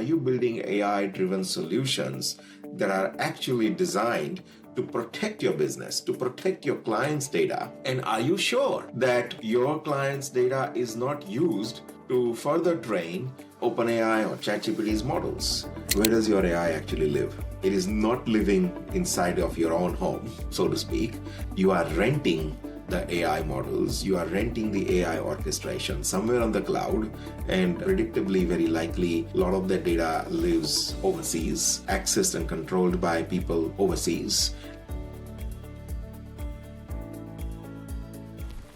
Are you building AI-driven solutions that are actually designed to protect your business, to protect your clients' data? And are you sure that your clients' data is not used to further train OpenAI or ChatGPT's models? Where does your AI actually live? It is not living inside of your own home, so to speak. You are renting the AI models, you are renting the AI orchestration somewhere on the cloud, and predictably, very likely, a lot of that data lives overseas, accessed and controlled by people overseas.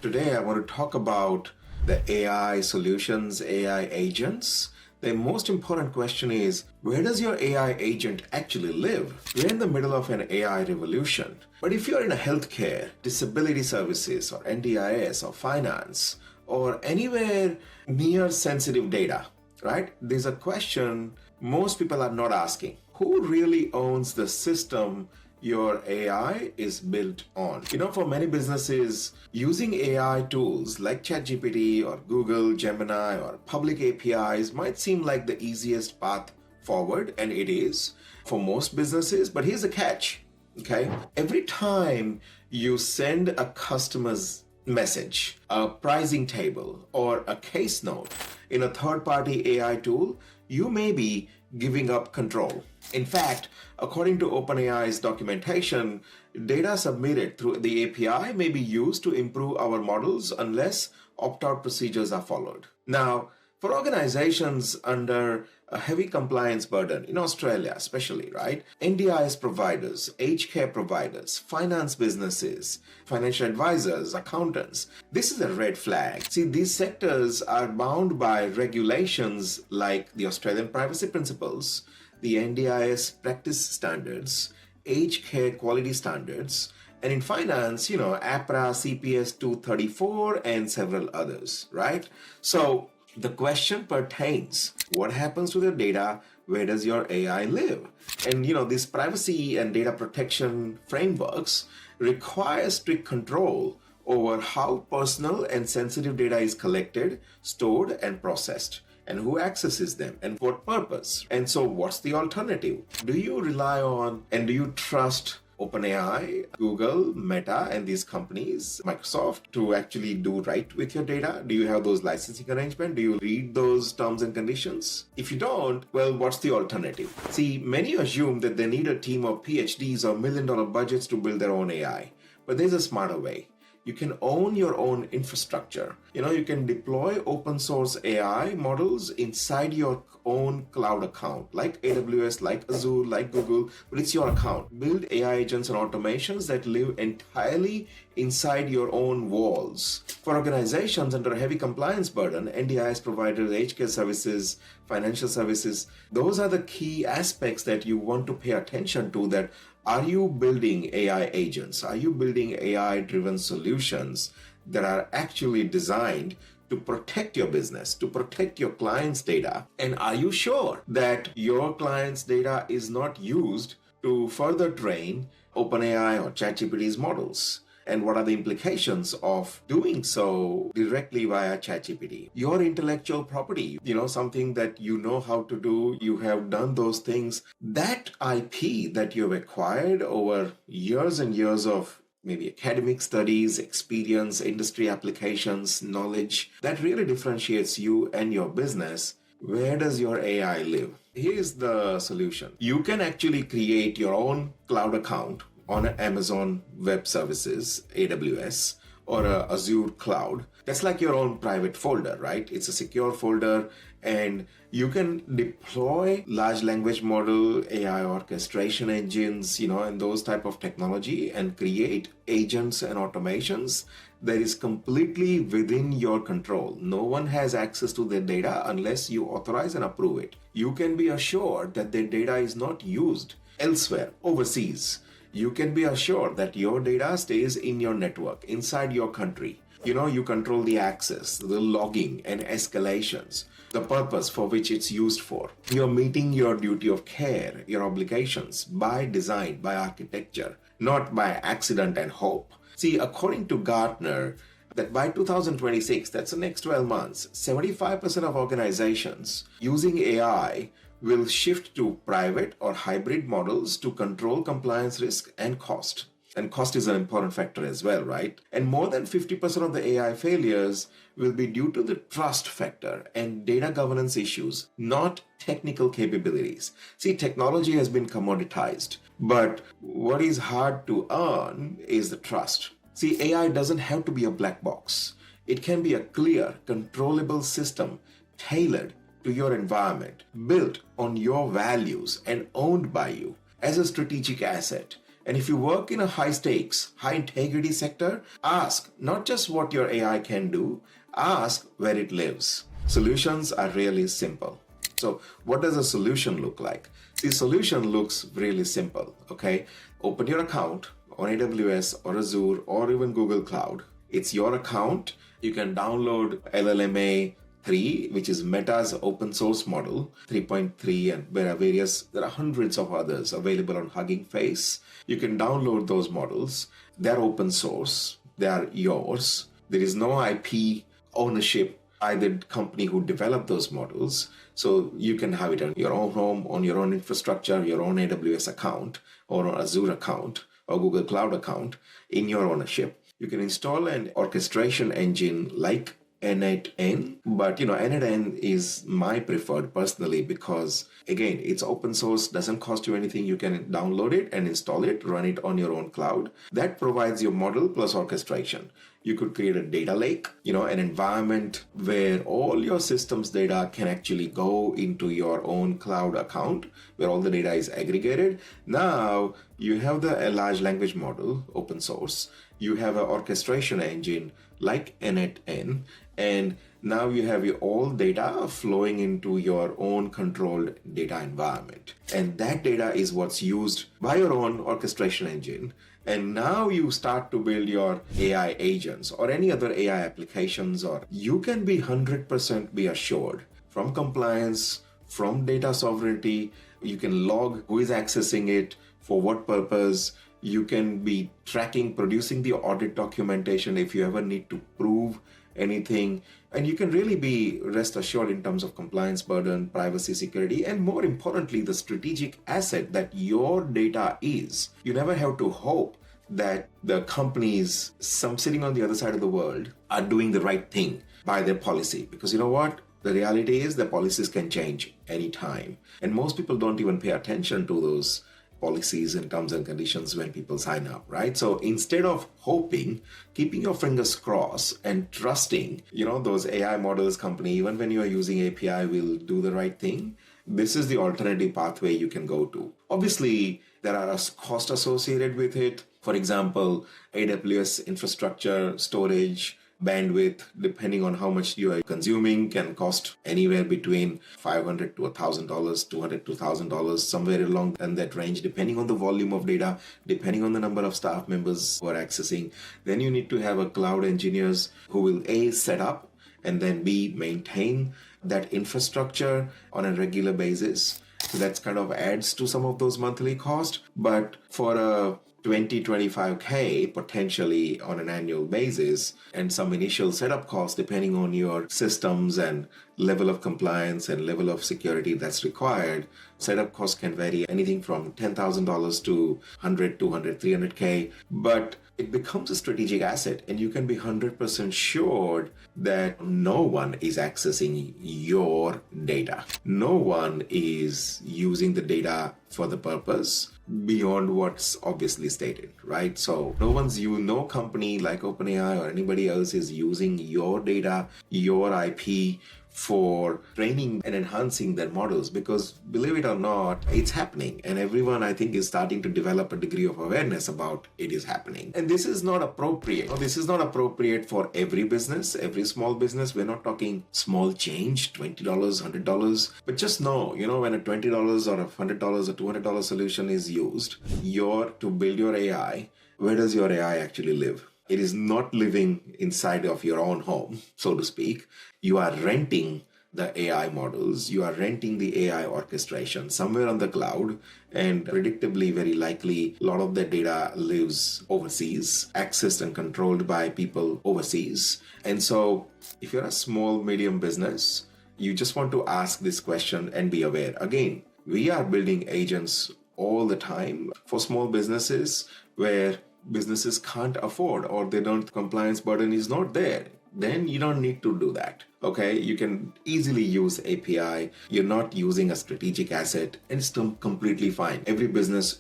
Today, I want to talk about the AI solutions, AI agents. The most important question is, where does your AI agent actually live? We're in the middle of an AI revolution. But if you're in a healthcare, disability services, or NDIS, or finance, or anywhere near sensitive data, right? There's a question most people are not asking. Who really owns the system your AI is built on? For many businesses, using AI tools like ChatGPT or Google, Gemini, or public APIs might seem like the easiest path forward, and it is for most businesses. But here's the catch, okay? Every time you send a customer's message, a pricing table, or a case note in a third-party AI tool, you may be giving up control. In fact, according to OpenAI's documentation, data submitted through the API may be used to improve our models unless opt-out procedures are followed. Now, for organizations under a heavy compliance burden, in Australia especially, right? NDIS providers, aged care providers, finance businesses, financial advisors, accountants, this is a red flag. See, these sectors are bound by regulations like the Australian Privacy Principles, the NDIS practice standards, aged care quality standards, and in finance, APRA, CPS 234, and several others, right? So the question pertains, what happens to the data? Where does your AI live? And these privacy and data protection frameworks require strict control over how personal and sensitive data is collected, stored, and processed, and who accesses them, and for what purpose. And so what's the alternative? Do you rely on and do you trust OpenAI, Google, Meta, and these companies, Microsoft, to actually do right with your data? Do you have those licensing arrangements? Do you read those terms and conditions? If you don't, well, what's the alternative? See, many assume that they need a team of PhDs or million-dollar budgets to build their own AI. But there's a smarter way. You can own your own infrastructure. You can deploy open source AI models inside your own cloud account, like AWS, like Azure, like Google, but it's your account. Build AI agents and automations that live entirely inside your own walls. For organizations under a heavy compliance burden, NDIS providers, aged care services, financial services, those are the key aspects that you want to pay attention to. That are you building AI agents? Are you building AI-driven solutions that are actually designed to protect your business, to protect your clients' data? And are you sure that your clients' data is not used to further train OpenAI or ChatGPT's models? And what are the implications of doing so directly via ChatGPT? Your intellectual property, something that you know how to do, you have done those things. That IP that you've acquired over years and years of maybe academic studies, experience, industry applications, knowledge, that really differentiates you and your business. Where does your AI live? Here's the solution. You can actually create your own cloud account on Amazon Web Services, AWS, or Azure Cloud. That's like your own private folder, right? It's a secure folder, and you can deploy large language model, AI orchestration engines, and those type of technology, and create agents and automations that is completely within your control. No one has access to their data unless you authorize and approve it. You can be assured that their data is not used elsewhere, overseas. You can be assured that your data stays in your network, inside your country. You control the access, the logging and escalations, the purpose for which it's used for. You're meeting your duty of care, your obligations by design, by architecture, not by accident and hope. See, according to Gartner, that by 2026, that's the next 12 months, 75% of organizations using AI will shift to private or hybrid models to control compliance risk and cost. And cost is an important factor as well, right? And more than 50% of the AI failures will be due to the trust factor and data governance issues, not technical capabilities. See, technology has been commoditized, but what is hard to earn is the trust. See, AI doesn't have to be a black box. It can be a clear, controllable system tailored to your environment, built on your values and owned by you as a strategic asset. And if you work in a high stakes, high integrity sector, ask not just what your AI can do, ask where it lives. Solutions are really simple. So what does a solution look like? See, solution looks really simple, okay? Open your account on AWS or Azure or even Google Cloud. It's your account. You can download LLMA 3, which is Meta's open source model, 3.3, and there are hundreds of others available on Hugging Face. You can download those models. They're open source. They are yours. There is no IP ownership by the company who developed those models. So you can have it on your own home, on your own infrastructure, your own AWS account, or an Azure account, or Google Cloud account in your ownership. You can install an orchestration engine like n8n, but n8n is my preferred personally because again, it's open source, doesn't cost you anything. You can download it and install it, run it on your own cloud. That provides your model plus orchestration. You could create a data lake, an environment where all your systems data can actually go into your own cloud account where all the data is aggregated. Now you have a large language model, open source. You have an orchestration engine like n8n, and now you have your all data flowing into your own controlled data environment. And that data is what's used by your own orchestration engine. And now you start to build your AI agents or any other AI applications, or you can be 100% be assured from compliance, from data sovereignty. You can log who is accessing it, for what purpose. You can be tracking, producing the audit documentation if you ever need to prove anything. And you can really be rest assured in terms of compliance burden, privacy, security, and more importantly, the strategic asset that your data is. You never have to hope that the companies, some sitting on the other side of the world, are doing the right thing by their policy. Because you know what? The reality is the policies can change anytime. And most people don't even pay attention to those policies and terms and conditions when people sign up, right? So instead of hoping, keeping your fingers crossed and trusting, those AI models company, even when you are using API, will do the right thing. This is the alternative pathway you can go to. Obviously, there are costs associated with it. For example, AWS infrastructure, storage, bandwidth, depending on how much you are consuming, can cost anywhere between $500 to $1,000, $200 to $1,000, somewhere along in that range, depending on the volume of data, depending on the number of staff members who are accessing. Then you need to have a cloud engineers who will A, set up, and then B, maintain that infrastructure on a regular basis. So that's kind of adds to some of those monthly costs. But for a 25K potentially on an annual basis, and some initial setup costs depending on your systems and level of compliance and level of security that's required. Setup costs can vary anything from $10,000 to 100, 200, 300K, but it becomes a strategic asset, and you can be 100% sure that no one is accessing your data. No one is using the data for the purpose beyond what's obviously stated, right? So no company like OpenAI or anybody else is using your data, your IP for training and enhancing their models, because believe it or not, it's happening, and everyone I think is starting to develop a degree of awareness about it is happening. And this is not appropriate. This is not appropriate for every business, every small business. We're not talking small change, $20, $100, but just know, when a $20 or a $100 or $200 solution is used, to build your AI, where does your AI actually live? It is not living inside of your own home, so to speak. You are renting the AI models, you are renting the AI orchestration somewhere on the cloud, and predictably, very likely, a lot of that data lives overseas, accessed and controlled by people overseas. And so if you're a small, medium business, You just want to ask this question and be aware. Again, we are building agents all the time for small businesses where businesses can't afford or they don't, compliance burden is not there. Then you don't need to do that. Okay, you can easily use API. You're not using a strategic asset, and it's completely fine. Every business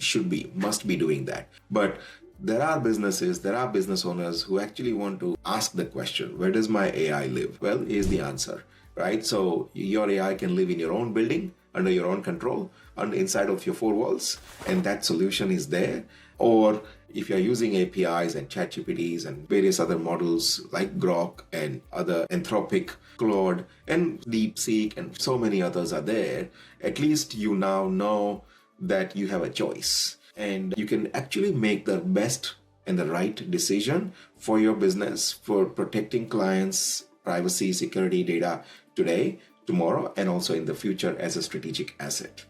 must be doing that. But there are business owners who actually want to ask the question, where does my AI live? Well, here's the answer, right? So your AI can live in your own building, under your own control, inside of your four walls, and that solution is there. Or if you're using APIs and ChatGPTs and various other models like Grok and other Anthropic, Claude, and DeepSeek, and so many others are there, at least you now know that you have a choice. And you can actually make the best and the right decision for your business, for protecting clients' privacy, security, data today, tomorrow, and also in the future as a strategic asset.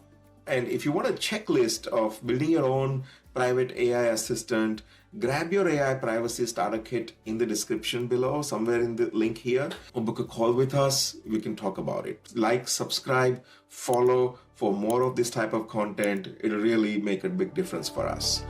And if you want a checklist of building your own private AI assistant, grab your AI privacy starter kit in the description below, somewhere in the link here, or book a call with us. We can talk about it. Like, subscribe, follow for more of this type of content. It'll really make a big difference for us.